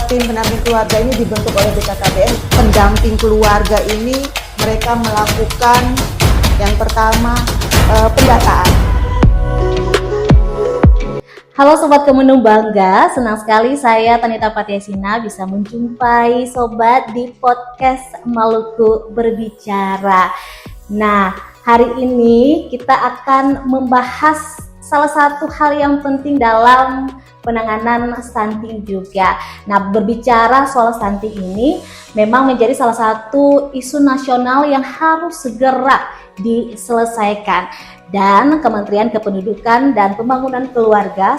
tim pendamping keluarga ini dibentuk oleh BKKBN. Pendamping keluarga ini mereka melakukan yang pertama pendataan. Halo Sobat Kemenung Bangga, senang sekali saya Tanita Patiasina bisa menjumpai Sobat di podcast Maluku Berbicara. Nah, hari ini kita akan membahas salah satu hal yang penting dalam penanganan stunting juga. Nah, berbicara soal stunting ini memang menjadi salah satu isu nasional yang harus segera diselesaikan. Dan Kementerian Kependudukan dan Pembangunan Keluarga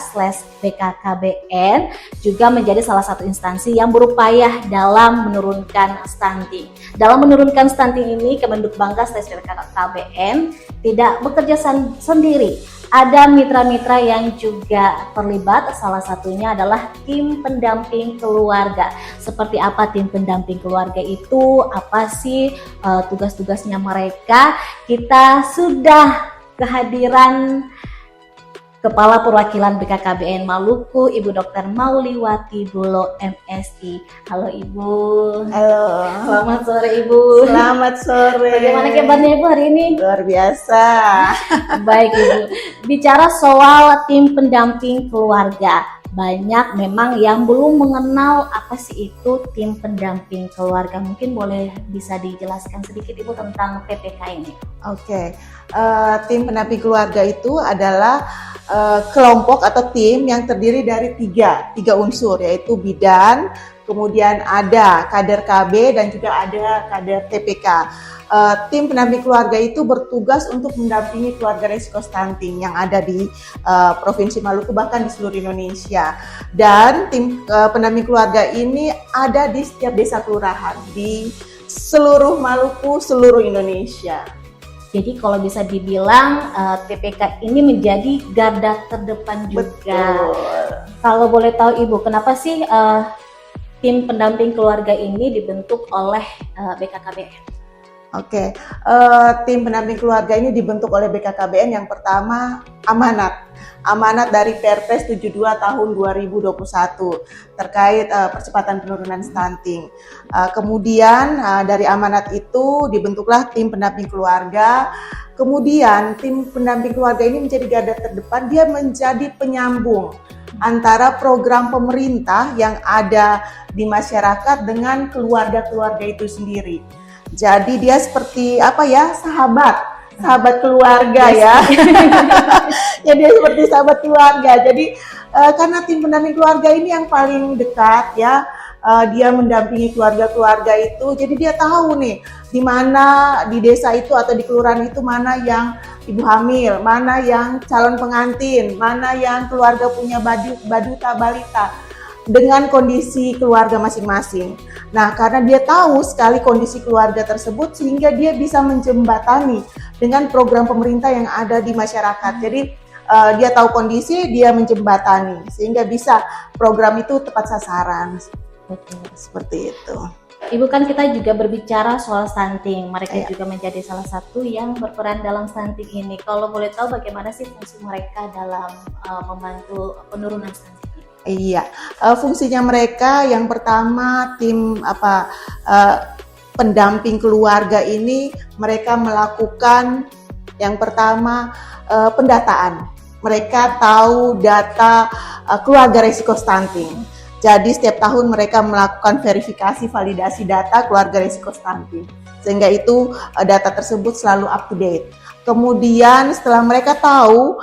/BKKBN juga menjadi salah satu instansi yang berupaya dalam menurunkan stunting. Dalam menurunkan stunting ini, Kemenduk Bangga /BKKBN tidak bekerja sendiri. Ada mitra-mitra yang juga terlibat, salah satunya adalah tim pendamping keluarga. Seperti apa tim pendamping keluarga itu, apa sih tugas-tugasnya mereka? Kita sudah kehadiran Kepala Perwakilan BKKBN Maluku, Ibu Dr. Mauliwati Bulo, MSI. Halo Ibu. Halo. Selamat sore Ibu. Selamat sore. Bagaimana kabarnya Ibu hari ini? Luar biasa. Baik Ibu. Bicara soal tim pendamping keluarga, banyak memang yang belum mengenal apa sih itu tim pendamping keluarga. Mungkin boleh bisa dijelaskan sedikit Ibu tentang TPK ini. Oke. Tim pendamping keluarga itu adalah kelompok atau tim yang terdiri dari tiga unsur, yaitu bidan, kemudian ada kader KB dan juga ada kader TPK. Tim pendamping keluarga itu bertugas untuk mendampingi keluarga risiko stunting yang ada di Provinsi Maluku, bahkan di seluruh Indonesia. Dan tim pendamping keluarga ini ada di setiap desa kelurahan di seluruh Maluku, seluruh Indonesia. Jadi kalau bisa dibilang TPK ini menjadi garda terdepan juga. Betul. Kalau boleh tahu Ibu, kenapa sih tim pendamping keluarga ini dibentuk oleh BKKBN? Oke, tim pendamping keluarga ini dibentuk oleh BKKBN yang pertama amanat dari Perpres 72 tahun 2021 terkait percepatan penurunan stunting. Kemudian dari amanat itu dibentuklah tim pendamping keluarga. Kemudian tim pendamping keluarga ini menjadi garda terdepan, dia menjadi penyambung antara program pemerintah yang ada di masyarakat dengan keluarga-keluarga itu sendiri. Jadi dia seperti sahabat keluarga ya. Ya dia seperti sahabat keluarga. Jadi karena tim pendamping keluarga ini yang paling dekat ya, dia mendampingi keluarga-keluarga itu. Jadi dia tahu nih di mana di desa itu atau di kelurahan itu mana yang ibu hamil, mana yang calon pengantin, mana yang keluarga punya baduta balita, dengan kondisi keluarga masing-masing. Nah, karena dia tahu sekali kondisi keluarga tersebut, sehingga dia bisa menjembatani dengan program pemerintah yang ada di masyarakat. Jadi dia tahu kondisi, dia menjembatani sehingga bisa program itu tepat sasaran. Betul. Seperti itu. Ibu, kan kita juga berbicara soal stunting. Mereka juga menjadi salah satu yang berperan dalam stunting ini. Kalau boleh tahu bagaimana sih fungsi mereka dalam membantu penurunan stunting? Iya, fungsinya mereka yang pertama tim pendamping keluarga ini mereka melakukan yang pertama pendataan. Mereka tahu data keluarga risiko stunting. Jadi setiap tahun mereka melakukan verifikasi validasi data keluarga risiko stunting. Sehingga itu data tersebut selalu up to date. Kemudian setelah mereka tahu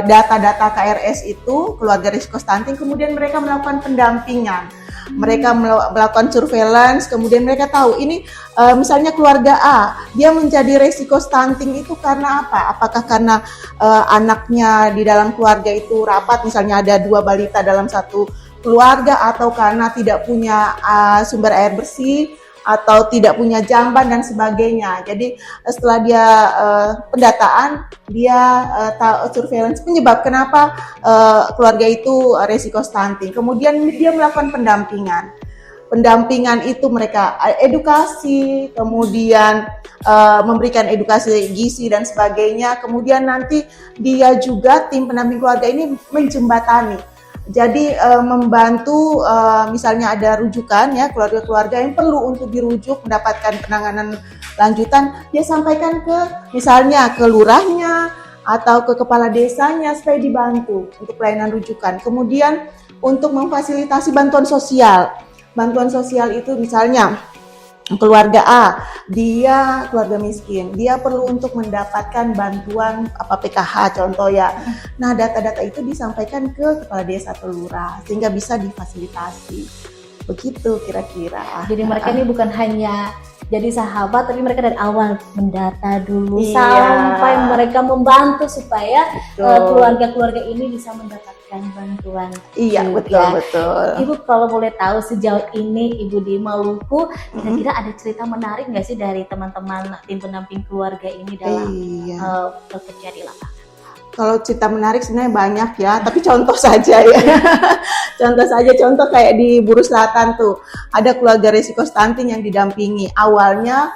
data-data KRS itu, keluarga risiko stunting, kemudian mereka melakukan pendampingan. Mereka melakukan surveillance, kemudian mereka tahu ini misalnya keluarga A, dia menjadi risiko stunting itu karena apa? Apakah karena anaknya di dalam keluarga itu rapat, misalnya ada 2 balita dalam satu keluarga, atau karena tidak punya sumber air bersih, atau tidak punya jamban dan sebagainya. Jadi setelah dia pendataan, dia surveillance penyebab kenapa keluarga itu risiko stunting. Kemudian dia melakukan pendampingan. Pendampingan itu mereka edukasi, kemudian memberikan edukasi gizi dan sebagainya. Kemudian nanti dia juga tim pendamping keluarga ini menjembatani Jadi membantu misalnya ada rujukan ya, keluarga-keluarga yang perlu untuk dirujuk mendapatkan penanganan lanjutan, dia sampaikan ke misalnya ke lurahnya atau ke kepala desanya supaya dibantu untuk pelayanan rujukan. Kemudian untuk memfasilitasi bantuan sosial. Bantuan sosial itu misalnya keluarga A, dia keluarga miskin, dia perlu untuk mendapatkan bantuan PKH contoh ya. Nah, data-data itu disampaikan ke kepala desa atau lurah sehingga bisa difasilitasi. Begitu kira-kira. Jadi mereka ini bukan hanya jadi sahabat, tapi mereka dari awal mendata dulu Iya. sampai mereka membantu supaya keluarga-keluarga ini bisa mendapatkan bantuan. Iya, juga. betul. Ibu kalau boleh tahu sejauh ini Ibu di Maluku, kira-kira ada cerita menarik nggak sih dari teman-teman tim pendamping keluarga ini dalam bekerja di lapangan? Kalau cerita menarik sebenarnya banyak ya, tapi contoh saja ya. Contoh kayak di Buru Selatan tuh, ada keluarga resiko stunting yang didampingi. Awalnya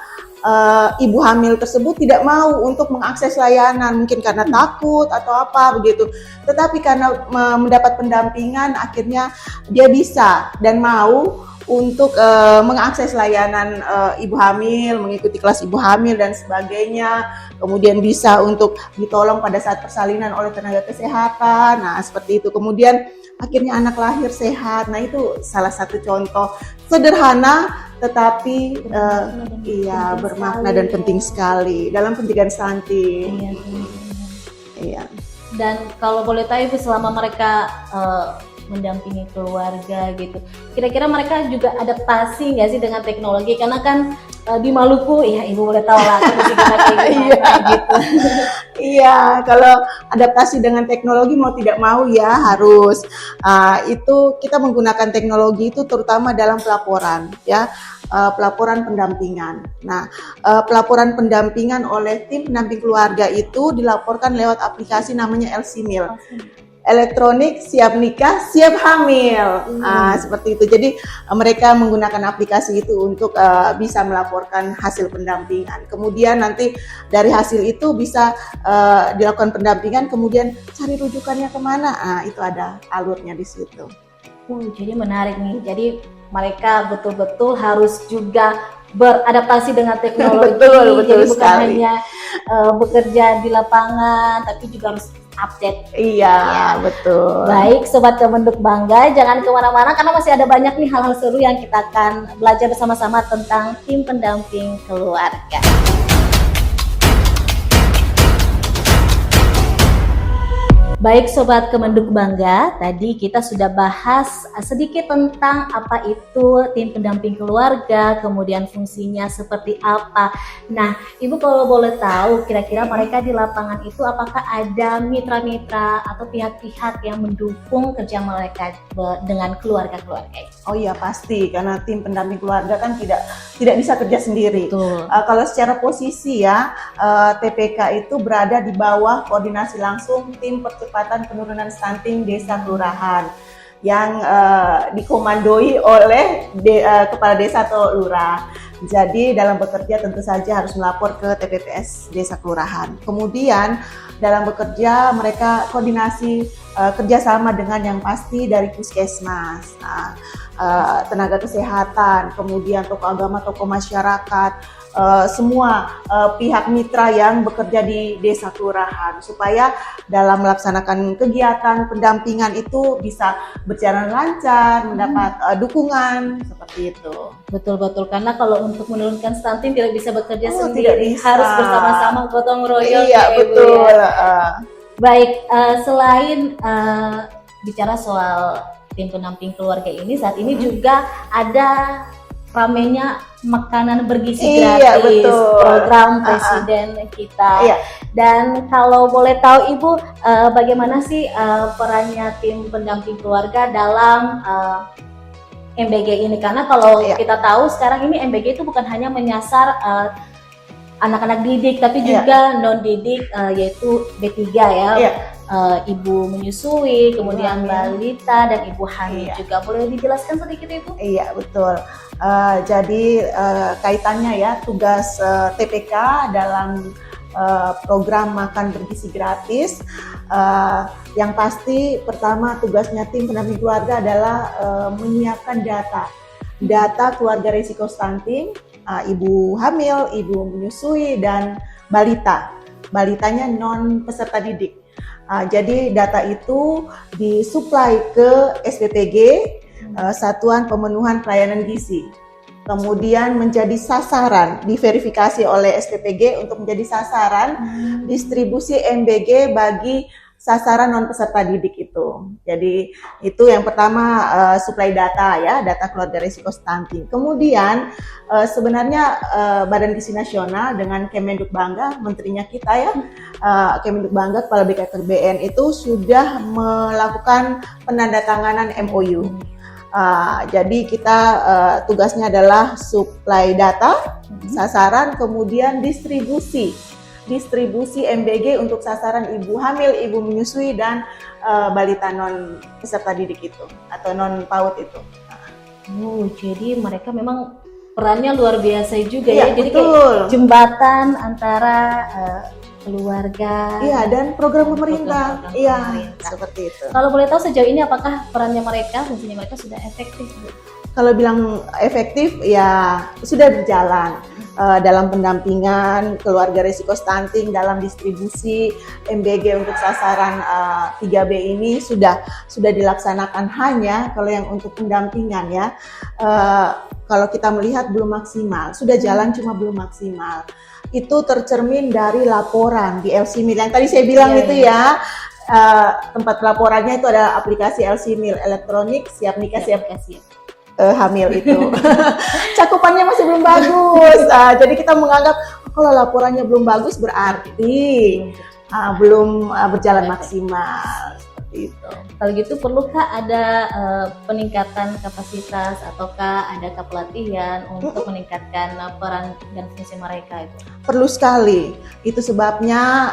ibu hamil tersebut tidak mau untuk mengakses layanan, mungkin karena takut atau apa begitu. Tetapi karena mendapat pendampingan, akhirnya dia bisa dan mau untuk mengakses layanan ibu hamil, mengikuti kelas ibu hamil dan sebagainya, kemudian bisa untuk ditolong pada saat persalinan oleh tenaga kesehatan. Nah, seperti itu. Kemudian akhirnya anak lahir sehat. Nah, itu salah satu contoh sederhana tetapi bermakna dan penting sekali dalam pencegahan stunting. Iya. Dan kalau boleh tahu Ibu, selama mereka mendampingi keluarga gitu, kira-kira mereka juga adaptasi nggak sih dengan teknologi? Karena kan di Maluku, ya Ibu boleh tahu lah kondisi kita kayak gimana gitu. Iya, kalau adaptasi dengan teknologi mau tidak mau ya harus. Itu kita menggunakan teknologi itu terutama dalam pelaporan ya. Pelaporan pendampingan. Nah, pelaporan pendampingan oleh tim pendamping keluarga itu dilaporkan lewat aplikasi namanya LCMIL. Elektronik siap nikah, siap hamil. Seperti itu. Jadi mereka menggunakan aplikasi itu untuk bisa melaporkan hasil pendampingan. Kemudian nanti dari hasil itu bisa dilakukan pendampingan, kemudian cari rujukannya kemana. Itu ada alurnya di situ. Jadi menarik nih. Jadi mereka betul-betul harus juga beradaptasi dengan teknologi. betul jadi bukan sekali. hanya bekerja di lapangan, tapi juga harus update. Iya, betul. Baik, Sobat Kemenuk Bangga, jangan kemana-mana karena masih ada banyak nih hal-hal seru yang kita akan belajar bersama-sama tentang tim pendamping keluarga. Baik Sobat Kemenuk Bangga, tadi kita sudah bahas sedikit tentang apa itu tim pendamping keluarga, kemudian fungsinya seperti apa. Nah, Ibu kalau boleh tahu, kira-kira mereka di lapangan itu apakah ada mitra-mitra atau pihak-pihak yang mendukung kerja mereka dengan keluarga-keluarga? Oh iya pasti, karena tim pendamping keluarga kan tidak bisa kerja sendiri. Kalau secara posisi ya, TPK itu berada di bawah koordinasi langsung tim percepatan penurunan stunting desa kelurahan yang dikomandoi oleh kepala desa atau lurah. Jadi dalam bekerja tentu saja harus melapor ke TPPS desa kelurahan. Kemudian dalam bekerja mereka koordinasi kerjasama dengan yang pasti dari puskesmas, tenaga kesehatan, kemudian tokoh agama, tokoh masyarakat, semua pihak mitra yang bekerja di desa kelurahan supaya dalam melaksanakan kegiatan pendampingan itu bisa berjalan lancar, mendapat dukungan seperti itu. Betul-betul, karena kalau untuk menurunkan stunting tidak bisa bekerja sendiri, tidak bisa. Harus bersama-sama gotong royong. Iya betul. Baik, selain bicara soal tim pendamping keluarga ini, saat ini juga ada ramenya makanan bergizi gratis, program presiden kita. Dan kalau boleh tahu Ibu, bagaimana sih perannya tim pendamping keluarga dalam MBG ini? Karena kalau kita tahu sekarang ini MBG itu bukan hanya menyasar anak-anak didik, tapi juga non didik, yaitu B3 ya. Ibu menyusui, kemudian balita dan ibu hamil juga. Boleh dijelaskan sedikit Ibu? Iya betul. Jadi kaitannya ya tugas TPK dalam program makan bergizi gratis. Yang pasti pertama tugasnya tim pendamping keluarga adalah menyiapkan data keluarga risiko stunting, ibu hamil, ibu menyusui, dan balita. Balitanya non peserta didik. Jadi data itu disuplai ke SPPG, Satuan Pemenuhan Pelayanan Gizi. Kemudian menjadi sasaran, diverifikasi oleh SPPG untuk menjadi sasaran distribusi MBG bagi sasaran non peserta didik itu. Jadi itu yang pertama, suplai data ya, data keluarga risiko stunting. Kemudian sebenarnya Badan Gizi Nasional dengan Kemenduk Bangga, menterinya kita ya, Kemenduk Bangga, Kepala BKKBN itu sudah melakukan penandatanganan MOU. Jadi kita tugasnya adalah suplai data, sasaran, kemudian distribusi MBG untuk sasaran ibu hamil, ibu menyusui, dan balita non peserta didik itu atau non PAUD itu. Jadi mereka memang perannya luar biasa juga ya. Jadi betul. Kayak jembatan antara keluarga. Iya, dan program pemerintah. Iya, seperti itu. Kalau boleh tahu sejauh ini apakah perannya mereka, fungsinya mereka sudah efektif, Bu? Kalau bilang efektif ya sudah berjalan. Dalam pendampingan keluarga risiko stunting, dalam distribusi MBG untuk sasaran 3B ini sudah dilaksanakan. Hanya kalau yang untuk pendampingan ya, kalau kita melihat belum maksimal, sudah jalan cuma belum maksimal. Itu tercermin dari laporan di LC-Mil yang tadi saya bilang ya. Tempat laporannya itu ada aplikasi LC-Mil, elektronik siap nikah siap hamil itu. Cakupannya masih belum bagus. Jadi kita menganggap kalau laporannya belum bagus berarti belum berjalan maksimal. Seperti itu. Kalau gitu perlukah ada peningkatan kapasitas ataukah ada pelatihan untuk meningkatkan peran dan fungsi mereka itu? Perlu sekali. Itu sebabnya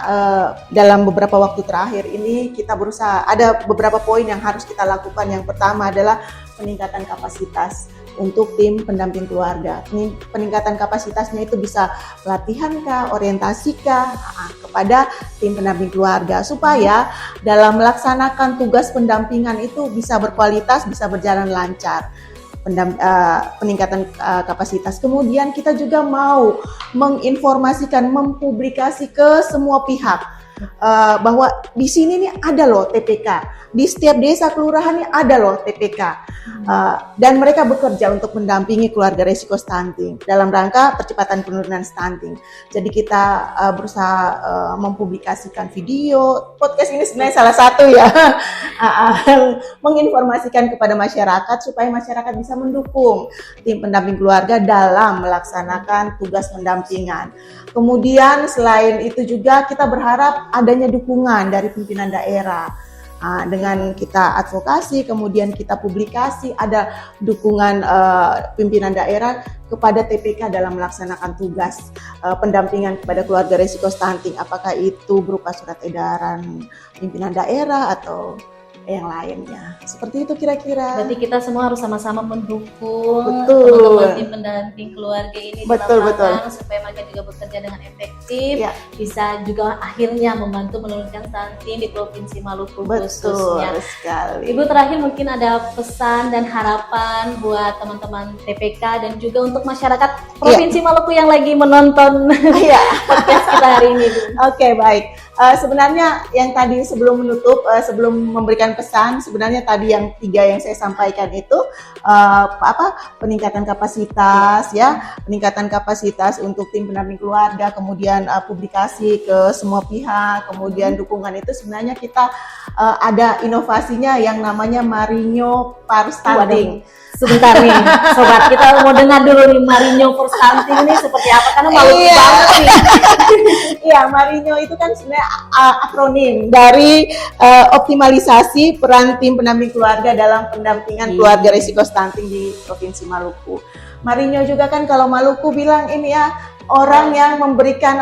dalam beberapa waktu terakhir ini kita berusaha, ada beberapa poin yang harus kita lakukan. Yang pertama adalah peningkatan kapasitas untuk tim pendamping keluarga. Peningkatan kapasitasnya itu bisa pelatihan kah, orientasi kah, kepada tim pendamping keluarga supaya dalam melaksanakan tugas pendampingan itu bisa berkualitas, bisa berjalan lancar. Peningkatan kapasitas. Kemudian kita juga mau menginformasikan, mempublikasi ke semua pihak bahwa di sini nih ada loh TPK. Di setiap desa kelurahan ini ada loh TPK. Dan mereka bekerja untuk mendampingi keluarga risiko stunting dalam rangka percepatan penurunan stunting. Jadi kita berusaha mempublikasikan video, podcast ini sebenarnya salah satu ya, menginformasikan kepada masyarakat supaya masyarakat bisa mendukung tim pendamping keluarga dalam melaksanakan tugas pendampingan. Kemudian selain itu juga kita berharap adanya dukungan dari pimpinan daerah. Dengan kita advokasi, kemudian kita publikasi, ada dukungan pimpinan daerah kepada TPK dalam melaksanakan tugas pendampingan kepada keluarga risiko stunting, apakah itu berupa surat edaran pimpinan daerah atau yang lainnya. Seperti itu kira-kira. Berarti kita semua harus sama-sama mendukung teman-teman tim pendamping keluarga ini betul. Supaya mereka juga bekerja dengan efektif, bisa juga akhirnya membantu menurunkan stunting di Provinsi Maluku khususnya. Betul sekali. Ibu, terakhir mungkin ada pesan dan harapan buat teman-teman TPK dan juga untuk masyarakat Provinsi Maluku yang lagi menonton podcast kita hari ini. Oke, baik. Sebenarnya yang tadi sebelum menutup, sebelum memberikan pesan, sebenarnya tadi yang 3 yang saya sampaikan itu peningkatan kapasitas peningkatan kapasitas untuk tim pendamping keluarga, kemudian publikasi ke semua pihak, kemudian dukungan itu sebenarnya kita ada inovasinya yang namanya Marinho for Stunting. Sebentar nih, sobat, kita mau dengar dulu nih Marinho for Stunting ini seperti apa, karena malu banget nih. Iya, Marinho itu kan sebenarnya akronim dari optimalisasi peran tim pendamping keluarga dalam pendampingan keluarga risiko stunting di Provinsi Maluku. Marinho juga kan kalau Maluku bilang ini ya, orang yang memberikan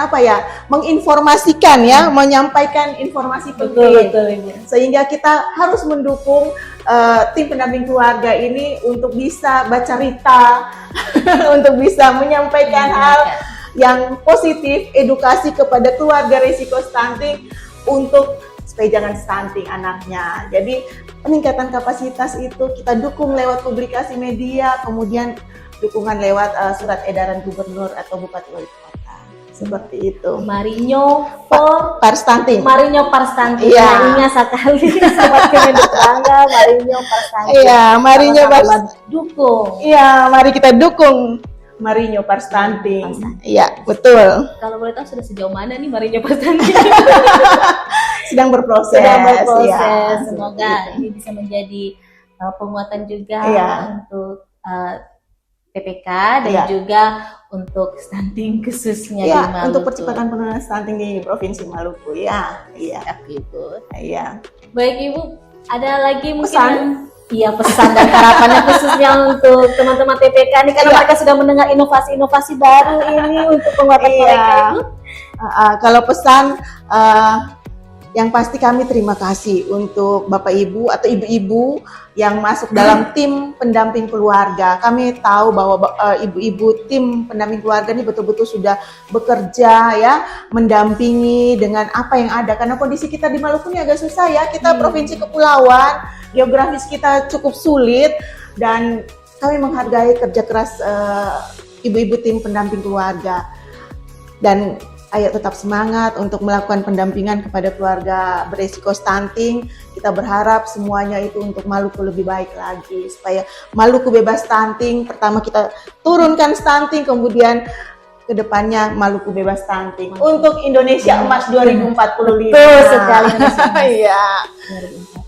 menginformasikan menyampaikan informasi penting. Betul. Sehingga kita harus mendukung tim pendamping keluarga ini untuk bisa baca berita, untuk bisa menyampaikan hal yang positif, edukasi kepada keluarga risiko stunting untuk supaya jangan stunting anaknya. Jadi peningkatan kapasitas itu kita dukung lewat publikasi media, kemudian dukungan lewat surat edaran gubernur atau bupati wali kota. Seperti itu. Marinho par stunting. Marinho par stunting. Iya. Ingat sekali sobat Kementerian Bangga Marinho par stunting. Iya, Marinho par dukung. Iya, mari kita dukung Marinho par stunting. Iya, betul. Kalau boleh tahu sudah sejauh mana nih Marinho par stunting? Sedang berproses. Ya. Semoga ini bisa menjadi penguatan juga untuk PPK dan juga untuk stunting khususnya di Maluku. Untuk percepatan penurunan stunting di Provinsi Maluku. Iya. Ibu. Iya. Baik Ibu, ada lagi mungkin pesan? Pesan dan harapannya khususnya untuk teman-teman TPK nih karena mereka sudah mendengar inovasi-inovasi baru ini untuk penguatan mereka Ibu. Kalau pesan yang pasti kami terima kasih untuk Bapak Ibu atau Ibu-ibu yang masuk dalam tim pendamping keluarga. Kami tahu bahwa ibu-ibu tim pendamping keluarga ini betul-betul sudah bekerja ya, mendampingi dengan apa yang ada. Karena kondisi kita di Maluku ini agak susah ya, kita provinsi kepulauan, geografis kita cukup sulit dan kami menghargai kerja keras ibu-ibu tim pendamping keluarga. Dan ayo tetap semangat untuk melakukan pendampingan kepada keluarga beresiko stunting. Kita berharap semuanya itu untuk Maluku lebih baik lagi, supaya Maluku bebas stunting. Pertama kita turunkan stunting, kemudian kedepannya Maluku bebas stunting untuk Indonesia Emas 2045. Betul sekali.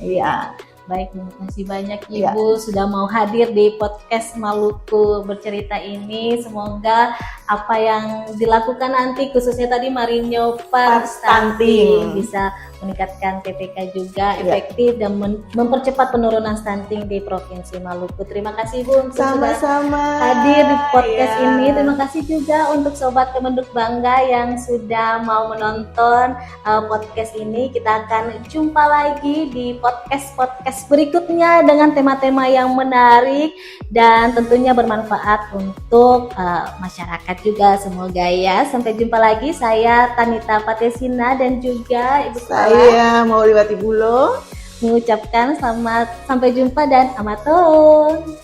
Iya. Baik, terima kasih banyak Ibu sudah mau hadir di podcast Maluku Bercerita ini. Semoga apa yang dilakukan nanti khususnya tadi Marinho par stunting bisa meningkatkan PPK juga efektif dan mempercepat penurunan stunting di Provinsi Maluku. Terima kasih Ibu untuk sama-sama hadir di podcast ini. Terima kasih juga untuk Sobat Kemenduk Bangga yang sudah mau menonton podcast ini. Kita akan jumpa lagi di podcast berikutnya dengan tema-tema yang menarik dan tentunya bermanfaat untuk masyarakat juga, semoga ya. Sampai jumpa lagi, saya Tanita Patesina dan juga Ibu saya Mauliwati Bulo mengucapkan selamat sampai jumpa dan amaton.